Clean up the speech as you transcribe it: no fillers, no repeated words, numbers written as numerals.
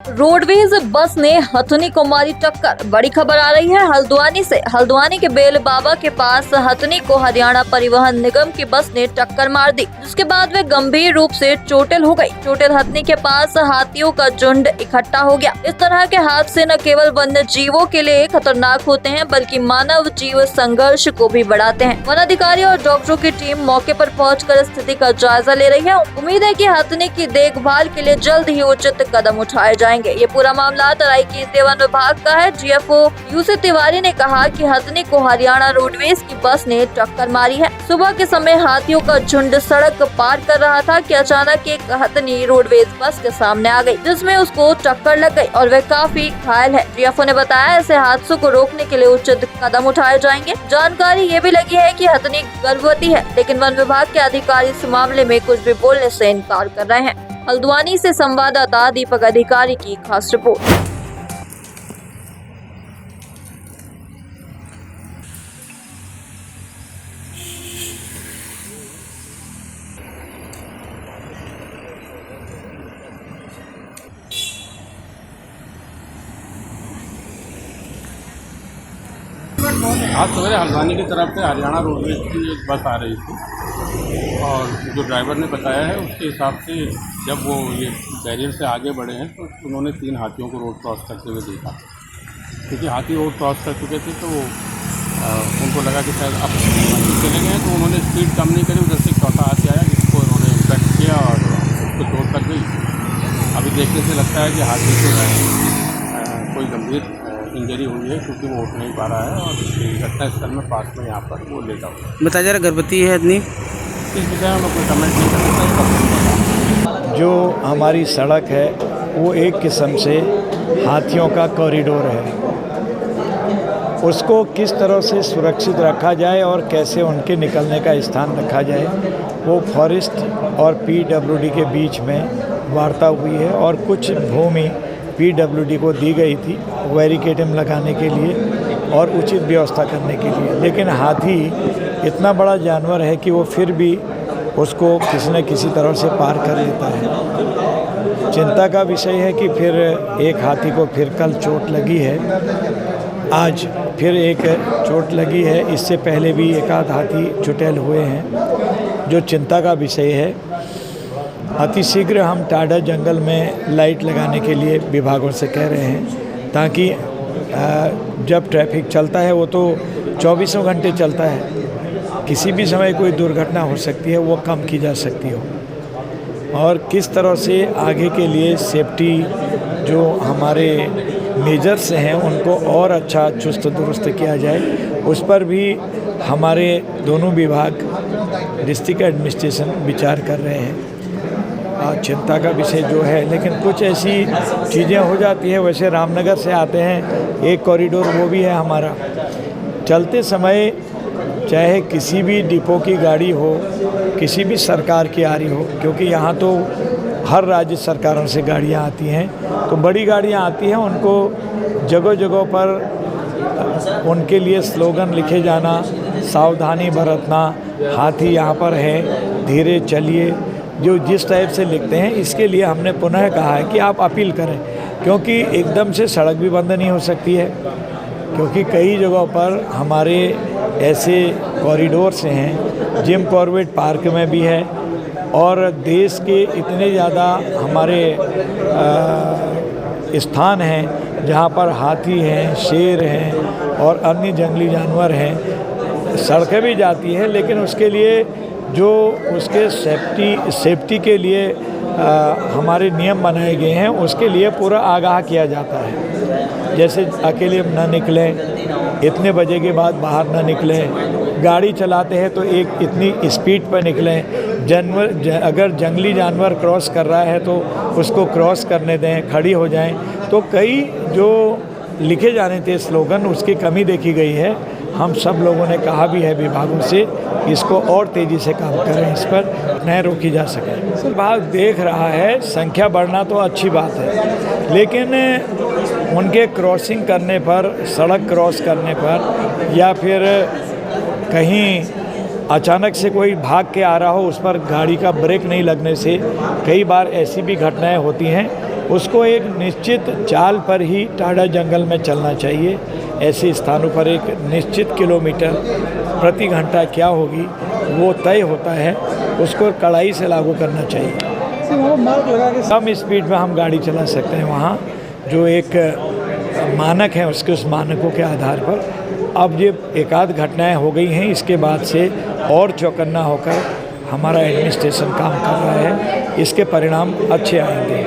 Roadways bus ने हथनी को मारी टक्कर। बड़ी खबर आ रही है हल्द्वानी से। हल्द्वानी के बेल बाबा के पास हथनी को हरियाणा परिवहन निगम की बस ने टक्कर मार दी, जिसके बाद वे गंभीर रूप से चोटिल हो गई। चोटिल हथनी के पास हाथियों का झुंड इकट्ठा हो गया। इस तरह के हादसे न केवल वन्य जीवों के लिए खतरनाक होते हैं, बल्कि मानव जीव संघर्ष को भी बढ़ाते हैं। वन अधिकारी और डॉक्टरों की टीम मौके पर पहुंचकर स्थिति का जायजा ले रही है। उम्मीद है कि हथनी की देखभाल के लिए जल्द ही उचित कदम उठाए जाएंगे। ये पूरा मामला तराई केंद्रीय वन विभाग का है। जीएफओ यूसी तिवारी ने कहा कि हथनी को हरियाणा रोडवेज की बस ने टक्कर मारी है। सुबह के समय हाथियों का झुंड सड़क पार कर रहा था कि अचानक एक हथनी रोडवेज बस के सामने आ गई, जिसमें उसको टक्कर लग गई और वह काफी घायल है। जीएफओ ने बताया ऐसे हादसों को रोकने के लिए उचित कदम उठाए जाएंगे। जानकारी ये भी लगी है कि हथनी गर्भवती है, लेकिन वन विभाग के अधिकारी इस मामले में कुछ भी बोलने से इनकार कर रहे हैं। हल्द्वानी से संवाददाता दीपक अधिकारी की खास रिपोर्ट। आज सवेरे हल्द्वानी की तरफ से हरियाणा रोडवेज की एक बस आ रही थी और जो ड्राइवर ने बताया है उसके हिसाब से जब वो ये बैरियर से आगे बढ़े हैं तो उन्होंने 3 हाथियों को रोड क्रॉस करते हुए देखा। क्योंकि हाथी रोड क्रॉस कर चुके थे तो उनको लगा कि शायद अब चले गए हैं, तो उन्होंने स्पीड कम नहीं करी। उधर से चौथा हाथी आया जिसको उन्होंने इम्पैक्ट किया और उसको चोट लग गई। अभी देखने से लगता है कि हाथी को कोई गंभीर इंजरी हुई है, क्योंकि वो उठ नहीं पा रहा है और घटनास्थल में पास में यहाँ पर वो लेटा हुआ है। बताया जा रहा गर्भवती है आदमी। इस विषय में कोई कमेंट नहीं कर सकता। जो हमारी सड़क है वो एक किस्म से हाथियों का कॉरिडोर है। उसको किस तरह से सुरक्षित रखा जाए और कैसे उनके निकलने का स्थान रखा जाए, वो फॉरेस्ट और पीडब्ल्यूडी के बीच में वार्ता हुई है और कुछ भूमि पीडब्ल्यूडी को दी गई थी बैरिकेडिंग लगाने के लिए और उचित व्यवस्था करने के लिए। लेकिन हाथी इतना बड़ा जानवर है कि वो फिर भी उसको किसी न किसी तरह से पार कर लेता है। चिंता का विषय है कि फिर एक हाथी को फिर कल चोट लगी है, आज फिर एक चोट लगी है। इससे पहले भी एक आध हाथी चुटेल हुए हैं, जो चिंता का विषय है। अतिशीघ्र हम टाडा जंगल में लाइट लगाने के लिए विभागों से कह रहे हैं, ताकि जब ट्रैफिक चलता है वो तो 24 घंटे चलता है, किसी भी समय कोई दुर्घटना हो सकती है, वो कम की जा सकती हो। और किस तरह से आगे के लिए सेफ्टी जो हमारे मेजर्स हैं उनको और अच्छा चुस्त दुरुस्त किया जाए, उस पर भी हमारे दोनों विभाग डिस्ट्रिक्ट एडमिनिस्ट्रेशन विचार कर रहे हैं। चिंता का विषय जो है, लेकिन कुछ ऐसी चीज़ें हो जाती हैं। वैसे रामनगर से आते हैं एक कॉरिडोर, वो भी है हमारा। चलते समय चाहे किसी भी डिपो की गाड़ी हो, किसी भी सरकार की आ रही हो, क्योंकि यहाँ तो हर राज्य सरकारों से गाड़ियाँ आती हैं, तो बड़ी गाड़ियाँ आती हैं, उनको जगह जगह पर उनके लिए स्लोगन लिखे जाना, सावधानी बरतना, हाथी यहाँ पर है, धीरे चलिए, जो जिस टाइप से लिखते हैं। इसके लिए हमने पुनः कहा है कि आप अपील करें, क्योंकि एकदम से सड़क भी बंद नहीं हो सकती है, क्योंकि कई जगहों पर हमारे ऐसे कॉरिडोर्स हैं। जिम कॉर्बेट पार्क में भी है और देश के इतने ज़्यादा हमारे स्थान हैं जहाँ पर हाथी हैं, शेर हैं और अन्य जंगली जानवर हैं। सड़कें भी जाती हैं, लेकिन उसके लिए जो उसके सेफ्टी के लिए हमारे नियम बनाए गए हैं, उसके लिए पूरा आगाह किया जाता है। जैसे अकेले न निकलें, इतने बजे के बाद बाहर न निकलें, गाड़ी चलाते हैं तो एक इतनी स्पीड पर निकलें, अगर जंगली जानवर क्रॉस कर रहा है तो उसको क्रॉस करने दें, खड़ी हो जाएं। तो कई जो लिखे जाने थे स्लोगन, उसकी कमी देखी गई है। हम सब लोगों ने कहा भी है विभागों से इसको और तेज़ी से काम करें, इस पर नहीं रोकी जा सके। विभाग देख रहा है, संख्या बढ़ना तो अच्छी बात है, लेकिन उनके क्रॉसिंग करने पर, सड़क क्रॉस करने पर, या फिर कहीं अचानक से कोई भाग के आ रहा हो, उस पर गाड़ी का ब्रेक नहीं लगने से कई बार ऐसी भी घटनाएं होती हैं उसको एक निश्चित चाल पर ही टाडा जंगल में चलना चाहिए। ऐसे स्थानों पर एक निश्चित किलोमीटर प्रति घंटा क्या होगी वो तय होता है, उसको कड़ाई से लागू करना चाहिए। कम स्पीड में हम गाड़ी चला सकते हैं, वहाँ जो एक मानक है उसके उस मानकों के आधार पर। अब ये एकाध घटनाएं हो गई हैं, इसके बाद से और चौकन्ना होकर हमारा एडमिनिस्ट्रेशन काम कर रहा है, इसके परिणाम अच्छे आएंगे।